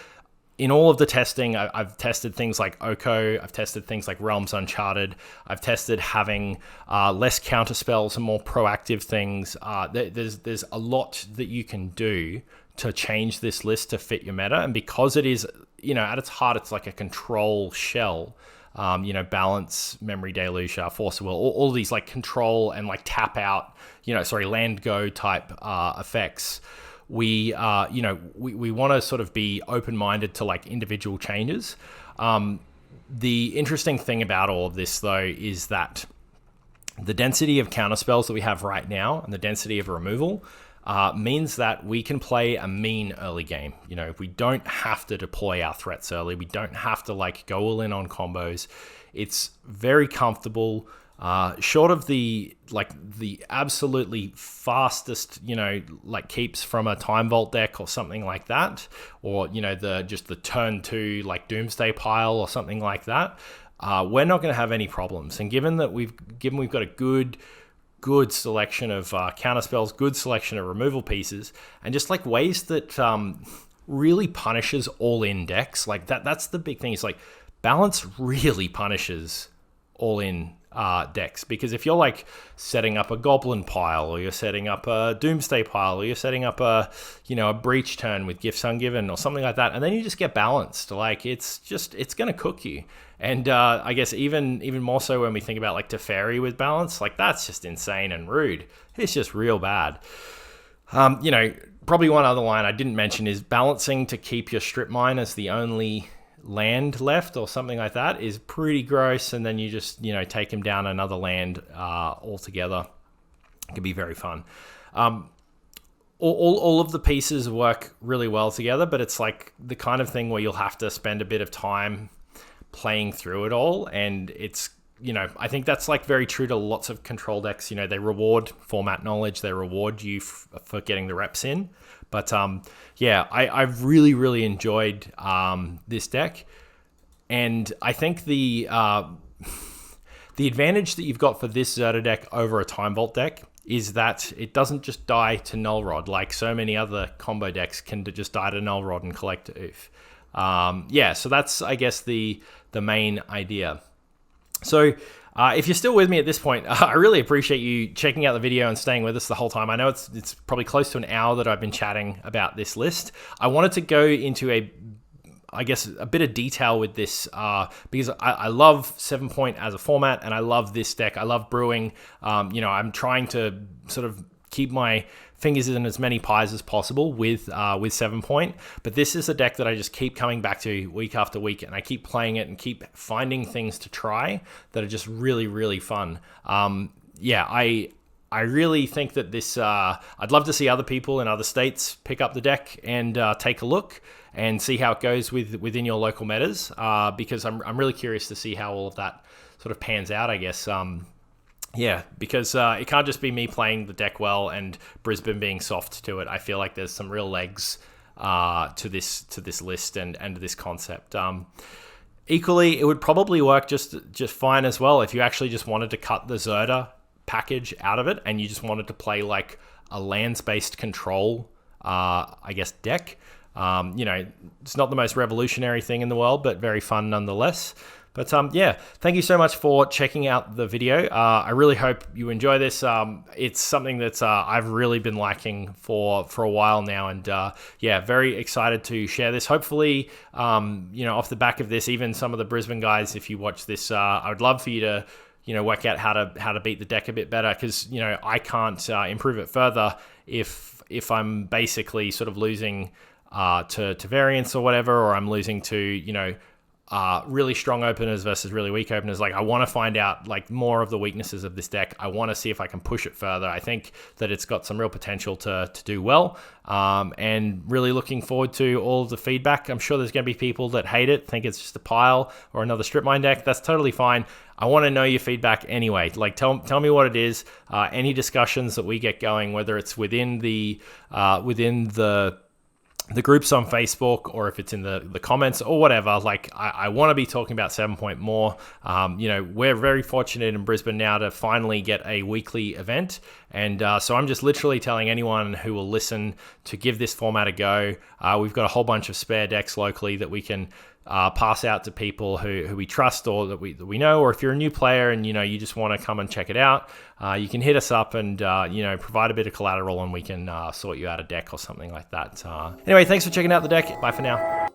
In all of the testing, I've tested things like Oko, I've tested things like Realms Uncharted, I've tested having less counter spells and more proactive things. There's a lot that you can do to change this list to fit your meta, and because it is, at its heart, it's like a control shell. Balance, Memory Deluge, Force of Will, all these like control and like tap out, land go type effects. We want to sort of be open-minded to like individual changes. The interesting thing about all of this though is that the density of counter spells that we have right now and the density of removal means that we can play a mean early game. We don't have to deploy our threats early. We don't have to like go all in on combos. It's very comfortable. Short of the absolutely fastest, keeps from a Time Vault deck or something like that, or the turn 2 like Doomsday pile or something like that, we're not going to have any problems. And given we've got a good selection of counter spells, good selection of removal pieces, and just like ways that really punishes all in decks, like that's the big thing. Is like balance really punishes all in decks, because if you're like setting up a goblin pile, or you're setting up a doomsday pile, or you're setting up a breach turn with gifts ungiven or something like that, and then you just get balanced, like it's gonna cook you. And I guess even more so when we think about like Teferi with balance, like that's just insane and rude. It's just real bad. Probably one other line I didn't mention is balancing to keep your strip mine as the only land left or something like that is pretty gross, and then you just take him down another land altogether. It can be very fun. All of the pieces work really well together, but it's like the kind of thing where you'll have to spend a bit of time playing through it all, and it's I think that's like very true to lots of control decks. They reward format knowledge, they reward you for getting the reps in. But I've really enjoyed this deck, and I think the advantage that you've got for this Zirda deck over a Time Vault deck is that it doesn't just die to Null Rod like so many other combo decks can just die to Null Rod and collect oof. So that's, I guess, the main idea. So if you're still with me at this point, I really appreciate you checking out the video and staying with us the whole time. I know it's probably close to an hour that I've been chatting about this list. I wanted to go into a bit of detail with this because I love 7-Point as a format, and I love this deck. I love brewing. I'm trying to sort of keep my fingers in as many pies as possible with 7-Point, but this is a deck that I just keep coming back to week after week, and I keep playing it and keep finding things to try that are just really fun. I really think that this, I'd love to see other people in other states pick up the deck and take a look and see how it goes within your local metas, because I'm really curious to see how all of that sort of pans out, I guess. Because it can't just be me playing the deck well and Brisbane being soft to it. I feel like there's some real legs to this list and this concept. Equally, it would probably work just fine as well if you actually just wanted to cut the Zirda package out of it and you just wanted to play like a lands-based control, deck. It's not the most revolutionary thing in the world, but very fun nonetheless. But thank you so much for checking out the video. I really hope you enjoy this. It's something that I've really been liking for a while now, and very excited to share this. Hopefully, off the back of this, even some of the Brisbane guys, if you watch this, I would love for you to work out how to beat the deck a bit better, because I can't improve it further if I'm basically sort of losing to variance or whatever, or I'm losing to really strong openers versus really weak openers. Like, I want to find out like more of the weaknesses of this deck. I want to see if I can push it further. I think that it's got some real potential to do well, and really looking forward to all of the feedback. I'm sure there's going to be people that hate it, think it's just a pile or another strip mine deck. That's totally fine. I want to know your feedback anyway. Like, tell me what it is. Any discussions that we get going, whether it's within the groups on Facebook or if it's in the comments or whatever. Like, I want to be talking about 7 Point more. You know, we're very fortunate in Brisbane now to finally get a weekly event. And so I'm just literally telling anyone who will listen to give this format a go. We've got a whole bunch of spare decks locally that we can pass out to people who we trust or that we know. Or if you're a new player and, you know, you just want to come and check it out, you can hit us up and, you know, provide a bit of collateral and we can sort you out a deck or something like that. Anyway, thanks for checking out the deck. Bye for now.